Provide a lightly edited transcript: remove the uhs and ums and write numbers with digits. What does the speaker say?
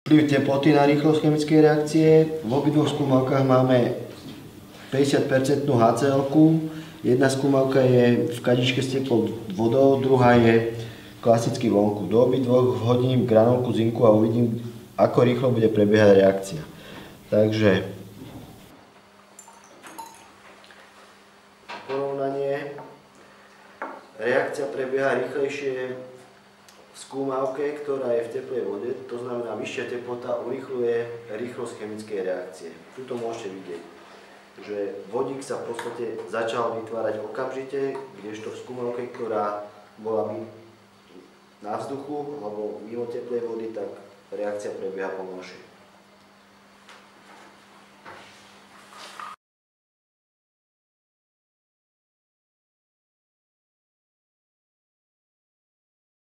Vplyv teploty na rýchlosť chemickej reakcie. V obidvoch skúmavkách máme 50% HCl-ku. Jedna skúmavka je v kadičke s teplou vodou, druhá je klasicky vonku. Do obidvoch vhodím granulku zinku a uvidím, ako rýchlo bude prebiehať reakcia. Takže porovnanie. Reakcia prebieha rýchlejšie v skúmavke, ktorá je v teplej vode, to znamená vyššia teplota urýchľuje rýchlosť chemickej reakcie. Tuto môžete vidieť, že vodík sa v podstate začal vytvárať okamžite, kdežto v skúmavke, ktorá bola na vzduchu alebo mimo teplej vody, tak reakcia prebieha pomalšie.